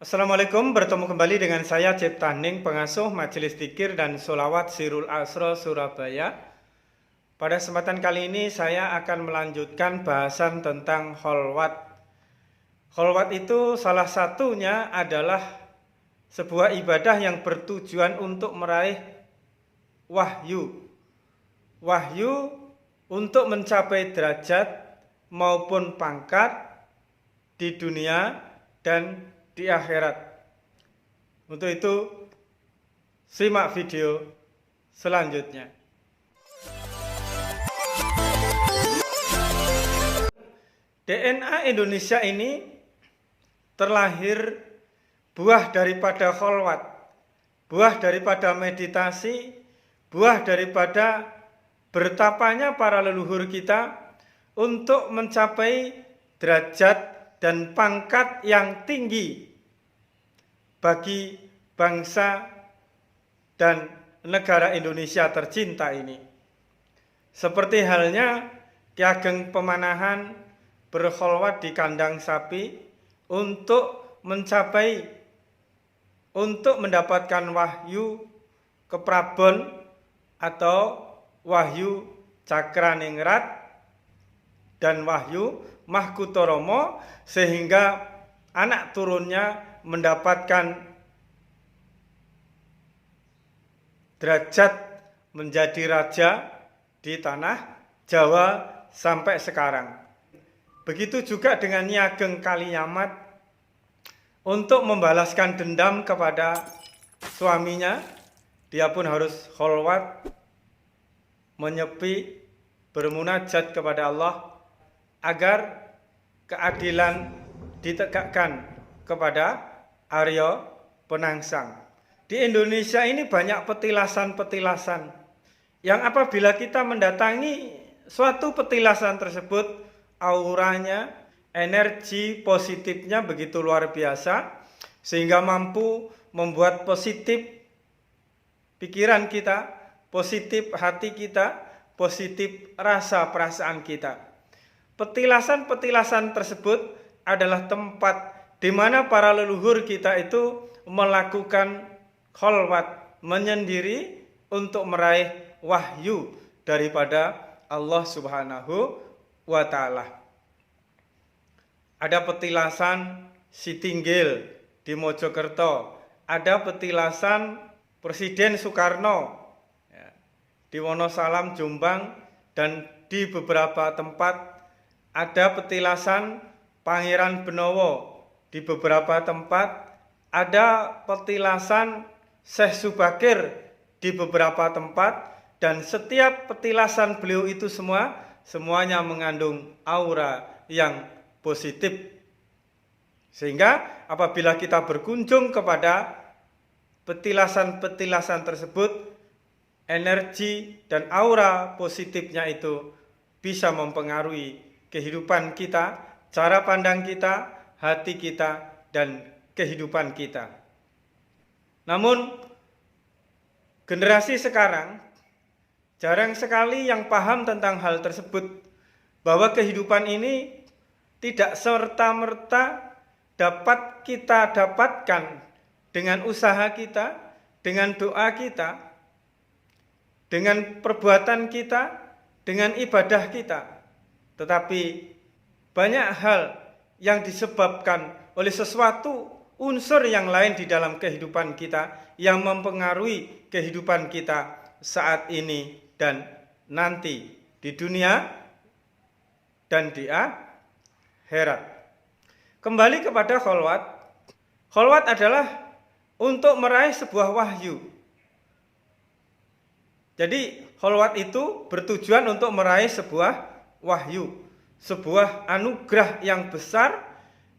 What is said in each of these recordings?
Assalamualaikum, bertemu kembali dengan saya Cipta Ning, pengasuh Majelis Dzikir dan Sholawat Sirul Asro Surabaya. Pada kesempatan kali ini saya akan melanjutkan bahasan tentang kholwat. Kholwat itu salah satunya adalah sebuah ibadah yang bertujuan untuk meraih wahyu. Wahyu untuk mencapai derajat maupun pangkat di dunia dan di akhirat. Untuk itu, simak video selanjutnya. DNA Indonesia ini terlahir buah daripada kholwat, buah daripada meditasi, buah daripada bertapanya para leluhur kita untuk mencapai derajat dan pangkat yang tinggi bagi bangsa dan negara Indonesia tercinta ini. Seperti halnya Ki Ageng Pemanahan berkholwat di kandang sapi untuk mendapatkan wahyu keprabon atau wahyu cakraningrat dan wahyu mahkutoromo, sehingga anak turunnya mendapatkan derajat menjadi raja di tanah Jawa sampai sekarang. Begitu juga dengan Nyi Ageng Kalinyamat untuk membalaskan dendam kepada suaminya, dia pun harus kholwat, menyepi, bermunajat kepada Allah agar keadilan ditegakkan kepada Arya Penangsang. Di Indonesia ini banyak petilasan-petilasan yang apabila kita mendatangi suatu petilasan tersebut, auranya, energi positifnya begitu luar biasa sehingga mampu membuat positif pikiran kita, positif hati kita, positif rasa perasaan kita. Petilasan-petilasan tersebut adalah tempat di mana para leluhur kita itu melakukan kholwat, menyendiri untuk meraih wahyu daripada Allah Subhanahu wa Ta'ala. Ada petilasan Sitinggil di Mojokerto, ada petilasan Presiden Soekarno di Wonosalam, Jombang, dan di beberapa tempat ada petilasan Pangeran Benowo, di beberapa tempat ada petilasan Syekh Subakir di beberapa tempat, dan setiap petilasan beliau itu semuanya mengandung aura yang positif. Sehingga apabila kita berkunjung kepada petilasan-petilasan tersebut, energi dan aura positifnya itu bisa mempengaruhi kehidupan kita, cara pandang kita, hati kita, dan kehidupan kita. Namun, generasi sekarang jarang sekali yang paham tentang hal tersebut, bahwa kehidupan ini tidak serta-merta dapat kita dapatkan dengan usaha kita, dengan doa kita, dengan perbuatan kita, dengan ibadah kita. Tetapi banyak hal yang disebabkan oleh sesuatu unsur yang lain di dalam kehidupan kita yang mempengaruhi kehidupan kita saat ini dan nanti di dunia dan di akhirat. Kembali kepada kholwat. Kholwat adalah untuk meraih sebuah wahyu. Jadi kholwat itu bertujuan untuk meraih sebuah wahyu, sebuah anugerah yang besar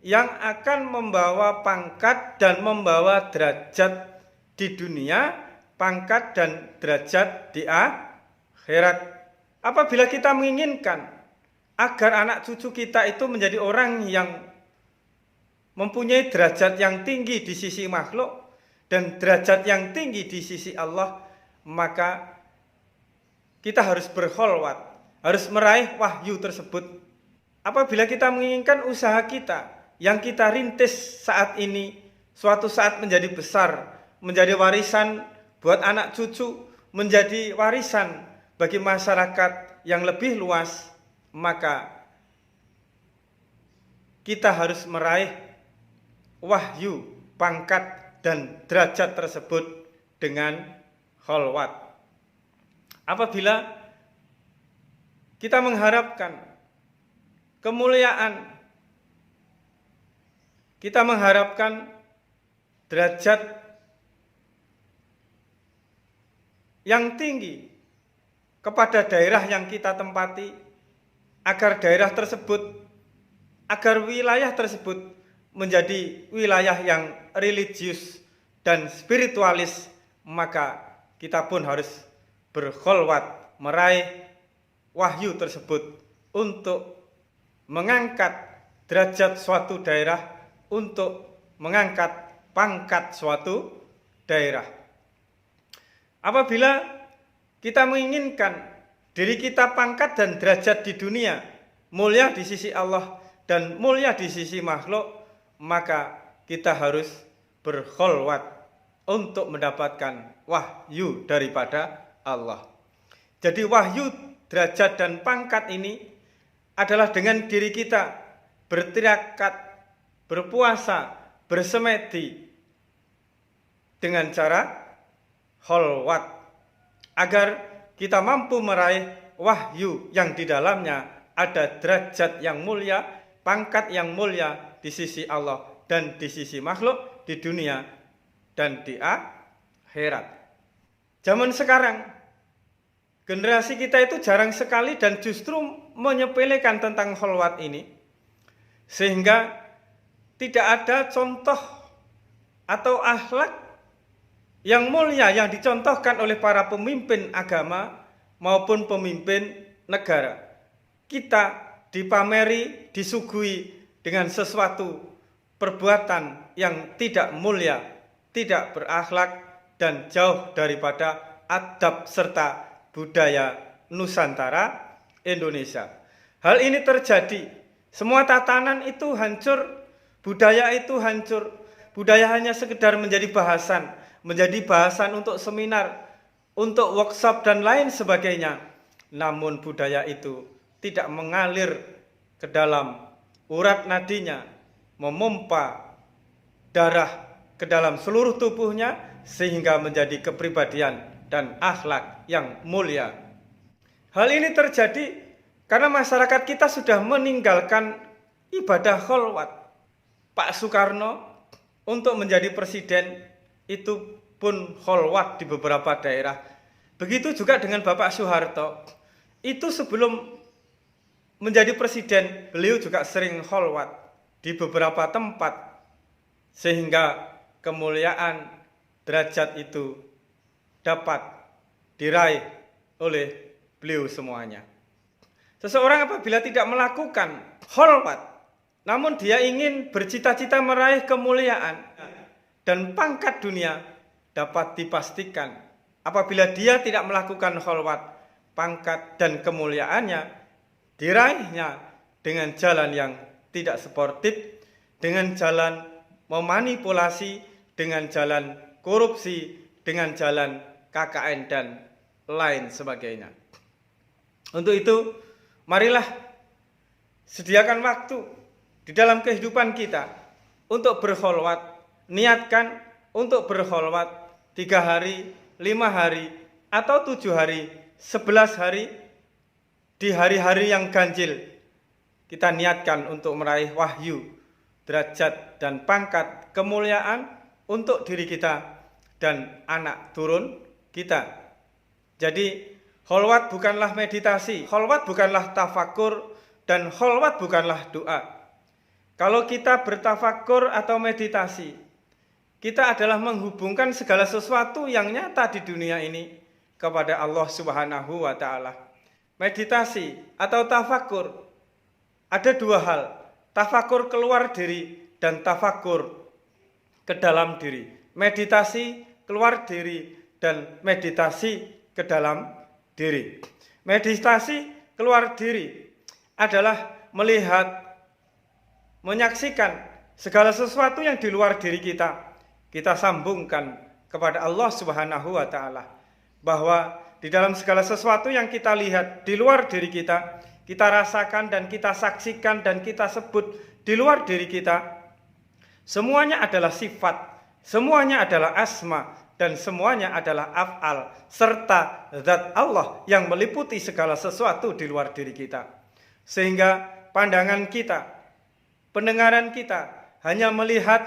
yang akan membawa pangkat dan membawa derajat di dunia, pangkat dan derajat di akhirat. Apabila kita menginginkan agar anak cucu kita itu menjadi orang yang mempunyai derajat yang tinggi di sisi makhluk dan derajat yang tinggi di sisi Allah, maka kita harus berkholwat, harus meraih wahyu tersebut. Apabila kita menginginkan usaha kita yang kita rintis saat ini suatu saat menjadi besar, menjadi warisan buat anak cucu, menjadi warisan bagi masyarakat yang lebih luas, maka kita harus meraih wahyu, pangkat, dan derajat tersebut dengan kholwat. Apabila kita mengharapkan kemuliaan, kita mengharapkan derajat yang tinggi kepada daerah yang kita tempati, agar daerah tersebut, agar wilayah tersebut menjadi wilayah yang religius dan spiritualis, maka kita pun harus berkholwat, meraih wahyu tersebut untuk mengangkat derajat suatu daerah, untuk mengangkat pangkat suatu daerah. Apabila kita menginginkan diri kita pangkat dan derajat di dunia, mulia di sisi Allah dan mulia di sisi makhluk, maka kita harus berkholwat untuk mendapatkan wahyu daripada Allah. Jadi wahyu, derajat dan pangkat ini adalah dengan diri kita bertirakat, berpuasa, bersemedi dengan cara kholwat, agar kita mampu meraih wahyu yang di dalamnya ada derajat yang mulia, pangkat yang mulia di sisi Allah dan di sisi makhluk, di dunia dan di akhirat. Zaman sekarang, generasi kita itu jarang sekali dan justru menyepelekan tentang kholwat ini, sehingga tidak ada contoh atau akhlak yang mulia yang dicontohkan oleh para pemimpin agama maupun pemimpin negara. Kita dipameri, disuguhi dengan sesuatu perbuatan yang tidak mulia, tidak berakhlak, dan jauh daripada adab serta budaya Nusantara Indonesia. Hal ini terjadi, semua tatanan itu hancur, budaya itu hancur. Budaya hanya sekedar menjadi bahasan untuk seminar, untuk workshop dan lain sebagainya. Namun budaya itu tidak mengalir ke dalam urat nadinya, memompa darah ke dalam seluruh tubuhnya, sehingga menjadi kepribadian dan akhlak yang mulia. Hal ini terjadi karena masyarakat kita sudah meninggalkan ibadah kholwat. Pak Soekarno untuk menjadi presiden itu pun kholwat di beberapa daerah. Begitu juga dengan Bapak Soeharto. Itu sebelum menjadi presiden, beliau juga sering kholwat di beberapa tempat, sehingga kemuliaan derajat itu dapat diraih oleh beliau semuanya. Seseorang apabila tidak melakukan kholwat, namun dia ingin bercita-cita meraih kemuliaan dan pangkat dunia, dapat dipastikan apabila dia tidak melakukan kholwat, pangkat dan kemuliaannya diraihnya dengan jalan yang tidak sportif, dengan jalan memanipulasi, dengan jalan korupsi, dengan jalan KKN dan lain sebagainya. Untuk itu, marilah sediakan waktu di dalam kehidupan kita untuk berkholwat. Niatkan untuk berkholwat 3 hari, 5 hari, atau 7 hari, 11 hari. Di hari-hari yang ganjil, kita niatkan untuk meraih wahyu, derajat dan pangkat kemuliaan untuk diri kita dan anak turun kita. Jadi kholwat bukanlah meditasi, kholwat bukanlah tafakur, dan kholwat bukanlah doa. Kalau kita bertafakur atau meditasi, kita adalah menghubungkan segala sesuatu yang nyata di dunia ini kepada Allah Subhanahu wa Ta'ala. Meditasi atau tafakur ada 2 hal, tafakur keluar diri dan tafakur ke dalam diri. Meditasi keluar diri dan meditasi ke dalam diri. Meditasi keluar diri adalah melihat, menyaksikan segala sesuatu yang di luar diri kita, kita sambungkan kepada Allah Subhanahu wa taala, bahwa di dalam segala sesuatu yang kita lihat di luar diri kita rasakan dan kita saksikan dan kita sebut di luar diri kita, semuanya adalah sifat, semuanya adalah asma, dan semuanya adalah af'al, serta zat Allah yang meliputi segala sesuatu di luar diri kita. Sehingga pandangan kita, pendengaran kita hanya melihat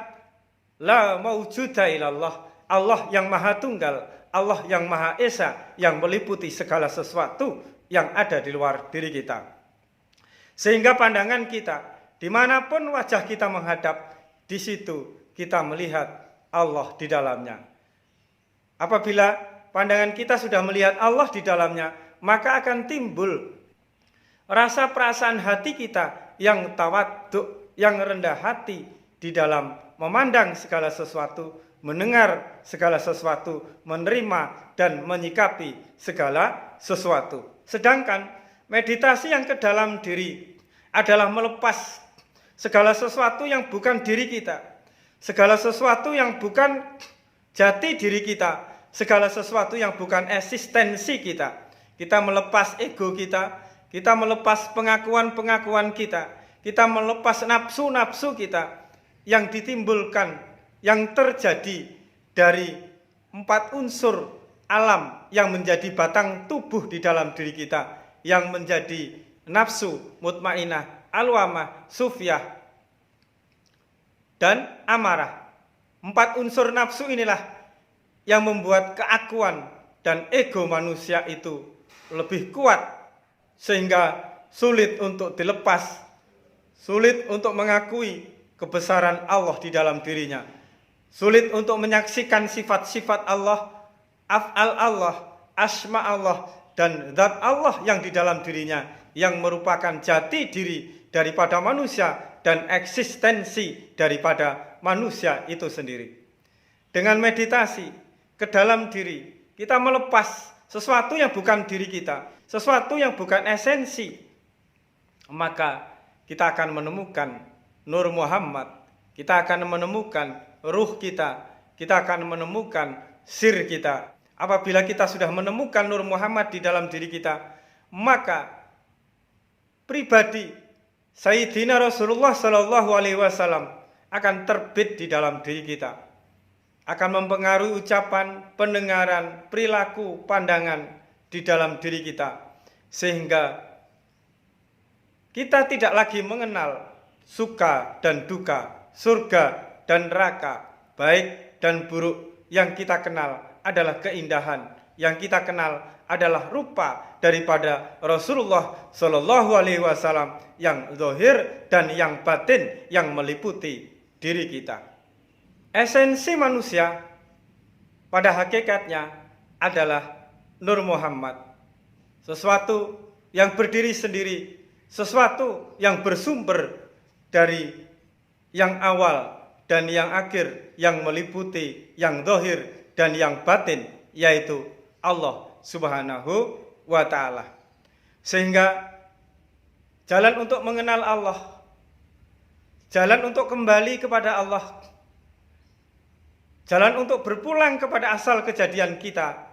la maujuda ilallah, Allah yang maha tunggal, Allah yang maha esa, yang meliputi segala sesuatu yang ada di luar diri kita. Sehingga pandangan kita, dimanapun wajah kita menghadap, di situ kita melihat Allah di dalamnya. Apabila pandangan kita sudah melihat Allah di dalamnya, maka akan timbul rasa perasaan hati kita yang tawadhu, yang rendah hati di dalam memandang segala sesuatu, mendengar segala sesuatu, menerima dan menyikapi segala sesuatu. Sedangkan meditasi yang ke dalam diri adalah melepas segala sesuatu yang bukan diri kita, segala sesuatu yang bukan jati diri kita, segala sesuatu yang bukan eksistensi kita. Kita melepas ego kita melepas pengakuan-pengakuan kita melepas nafsu-nafsu kita yang ditimbulkan, yang terjadi dari 4 unsur alam yang menjadi batang tubuh di dalam diri kita, yang menjadi nafsu, mutmainah, alwamah, sufyah, dan amarah. 4 unsur nafsu inilah yang membuat keakuan dan ego manusia itu lebih kuat, sehingga sulit untuk dilepas, sulit untuk mengakui kebesaran Allah di dalam dirinya, sulit untuk menyaksikan sifat-sifat Allah, af'al Allah, asma Allah, dan zat Allah yang di dalam dirinya, yang merupakan jati diri daripada manusia dan eksistensi daripada manusia itu sendiri. Dengan meditasi ke dalam diri, kita melepas sesuatu yang bukan diri kita, sesuatu yang bukan esensi, maka kita akan menemukan Nur Muhammad, kita akan menemukan ruh kita akan menemukan sir kita. Apabila kita sudah menemukan Nur Muhammad di dalam diri kita, maka pribadi Sayyidina Rasulullah SAW akan terbit di dalam diri kita, akan mempengaruhi ucapan, pendengaran, perilaku, pandangan di dalam diri kita, sehingga kita tidak lagi mengenal suka dan duka, surga dan neraka, baik dan buruk. Yang kita kenal adalah keindahan, yang kita kenal adalah rupa daripada Rasulullah SAW yang zahir dan yang batin, yang meliputi diri kita. Esensi manusia pada hakikatnya adalah Nur Muhammad, sesuatu yang berdiri sendiri, sesuatu yang bersumber dari yang awal dan yang akhir, yang meliputi yang zahir dan yang batin, yaitu Allah Subhanahu wa ta'ala. Sehingga jalan untuk mengenal Allah, jalan untuk kembali kepada Allah, jalan untuk berpulang kepada asal kejadian kita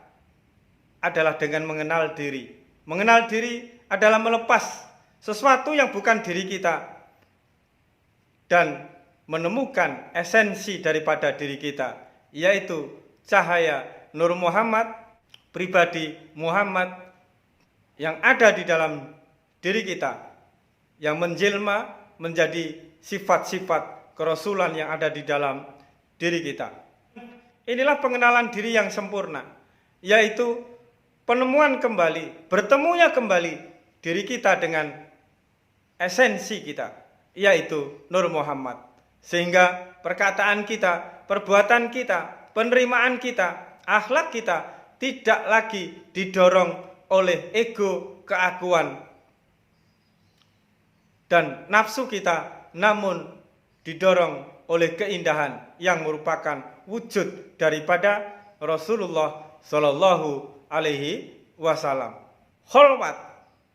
adalah dengan mengenal diri. Mengenal diri adalah melepas sesuatu yang bukan diri kita dan menemukan esensi daripada diri kita, yaitu cahaya Nur Muhammad, pribadi Muhammad yang ada di dalam diri kita, yang menjelma menjadi sifat-sifat kerasulan yang ada di dalam diri kita. Inilah pengenalan diri yang sempurna, yaitu penemuan kembali, bertemunya kembali diri kita dengan esensi kita, yaitu Nur Muhammad. Sehingga perkataan kita, perbuatan kita, penerimaan kita, akhlak kita tidak lagi didorong oleh ego, keakuan, dan nafsu kita, namun didorong oleh keindahan yang merupakan wujud daripada Rasulullah Shallallahu Alaihi Wasallam. Kholwat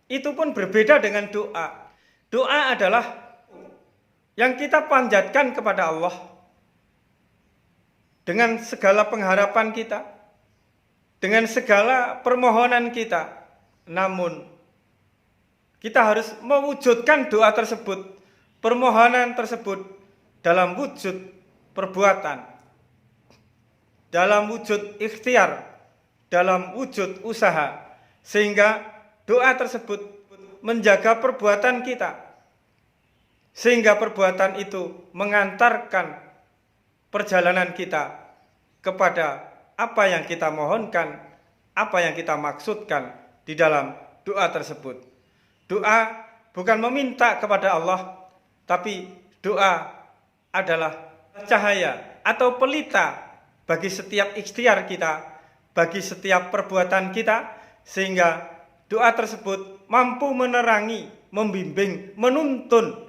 itu pun berbeda dengan doa. Doa adalah yang kita panjatkan kepada Allah, dengan segala pengharapan kita, dengan segala permohonan kita. Namun kita harus mewujudkan doa tersebut, permohonan tersebut dalam wujud perbuatan, dalam wujud ikhtiar, dalam wujud usaha, sehingga doa tersebut menjaga perbuatan kita, sehingga perbuatan itu mengantarkan perjalanan kita kepada apa yang kita mohonkan, apa yang kita maksudkan di dalam doa tersebut. Doa bukan meminta kepada Allah, tapi doa adalah cahaya atau pelita bagi setiap ikhtiar kita, bagi setiap perbuatan kita, sehingga doa tersebut mampu menerangi, membimbing, menuntun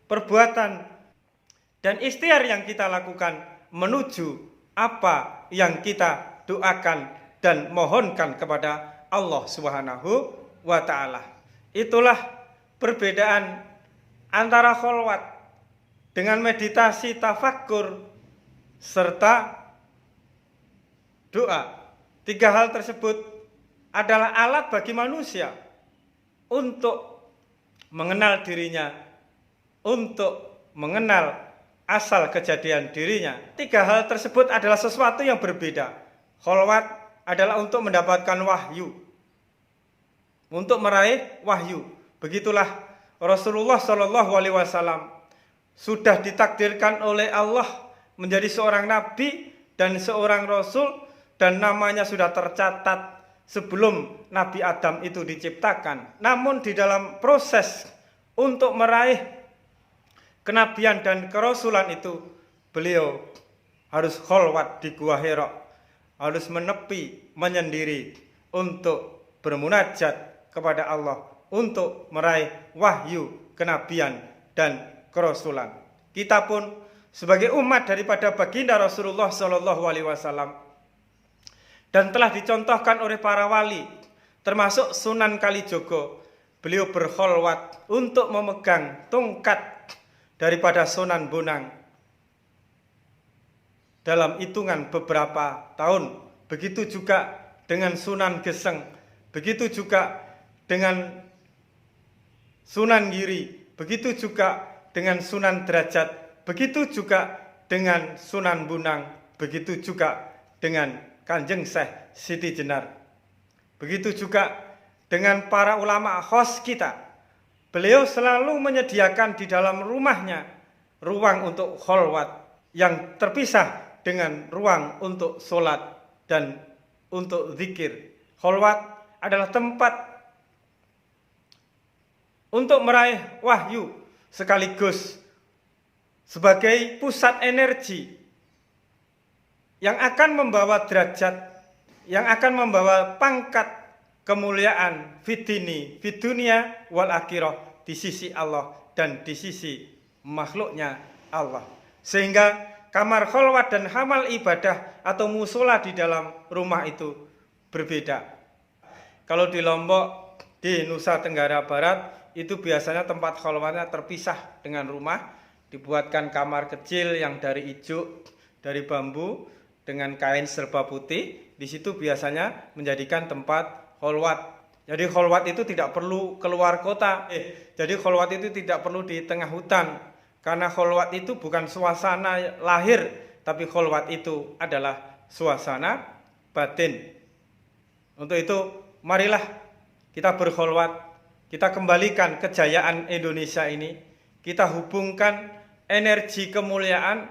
perbuatan dan ikhtiar yang kita lakukan menuju apa yang kita doakan dan mohonkan kepada Allah Subhanahu wa Ta'ala. Itulah perbedaan antara kholwat dengan meditasi, tafakkur, serta doa. 3 hal tersebut adalah alat bagi manusia untuk mengenal dirinya, untuk mengenal asal kejadian dirinya. 3 hal tersebut adalah sesuatu yang berbeda. Kholwat adalah untuk mendapatkan wahyu, untuk meraih wahyu. Begitulah Rasulullah SAW sudah ditakdirkan oleh Allah menjadi seorang nabi dan seorang rasul, dan namanya sudah tercatat sebelum Nabi Adam itu diciptakan. Namun di dalam proses untuk meraih kenabian dan kerasulan itu, beliau harus kholwat di Gua Hira, harus menepi, menyendiri untuk bermunajat kepada Allah, untuk meraih wahyu kenabian dan kerasulan. Kita pun sebagai umat daripada baginda Rasulullah SAW, dan telah dicontohkan oleh para wali, termasuk Sunan Kalijogo, beliau berkholwat untuk memegang tongkat daripada Sunan Bonang dalam hitungan beberapa tahun. Begitu juga dengan Sunan Geseng, begitu juga dengan Sunan Giri, begitu juga dengan Sunan Derajat, begitu juga dengan Sunan Bonang, begitu juga dengan Kanjeng Syekh Siti Jenar. Begitu juga dengan para ulama khos kita. Beliau selalu menyediakan di dalam rumahnya ruang untuk kholwat yang terpisah dengan ruang untuk sholat dan untuk zikir. Kholwat adalah tempat untuk meraih wahyu, sekaligus sebagai pusat energi yang akan membawa derajat, yang akan membawa pangkat kemuliaan fitini, fidunia wal akhirah, di sisi Allah dan di sisi makhluknya Allah. Sehingga kamar kholwat dan hamal ibadah atau musola di dalam rumah itu berbeda. Kalau di Lombok, di Nusa Tenggara Barat, itu biasanya tempat kholwatnya terpisah dengan rumah, dibuatkan kamar kecil yang dari ijuk, dari bambu, dengan kain serba putih. Di situ biasanya menjadikan tempat kholwat. Jadi kholwat itu tidak perlu keluar kota. Jadi kholwat itu tidak perlu di tengah hutan. Karena kholwat itu bukan suasana lahir, tapi kholwat itu adalah suasana batin. Untuk itu, marilah kita berkholwat. Kita kembalikan kejayaan Indonesia ini. Kita hubungkan energi kemuliaan,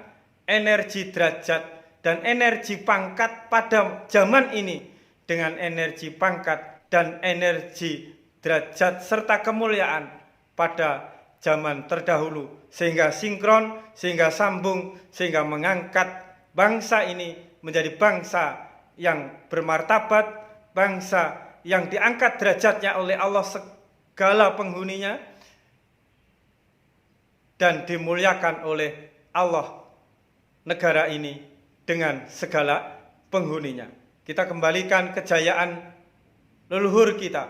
energi derajat, dan energi pangkat pada zaman ini dengan energi pangkat dan energi derajat serta kemuliaan pada zaman terdahulu, sehingga sinkron, sehingga sambung, sehingga mengangkat bangsa ini menjadi bangsa yang bermartabat, bangsa yang diangkat derajatnya oleh Allah segala penghuninya, dan dimuliakan oleh Allah negara ini dengan segala penghuninya. Kita kembalikan kejayaan leluhur kita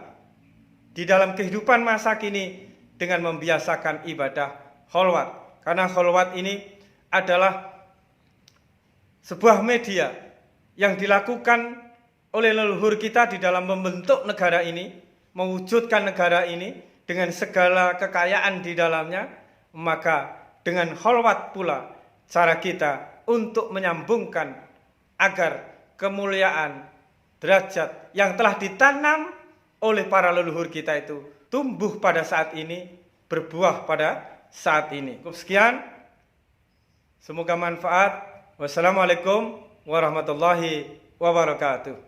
di dalam kehidupan masa kini dengan membiasakan ibadah kholwat. Karena kholwat ini adalah sebuah media yang dilakukan oleh leluhur kita di dalam membentuk negara ini, mewujudkan negara ini dengan segala kekayaan di dalamnya, maka dengan kholwat pula cara kita untuk menyambungkan agar kemuliaan derajat yang telah ditanam oleh para leluhur kita itu tumbuh pada saat ini, berbuah pada saat ini. Sekian, semoga manfaat. Wassalamualaikum warahmatullahi wabarakatuh.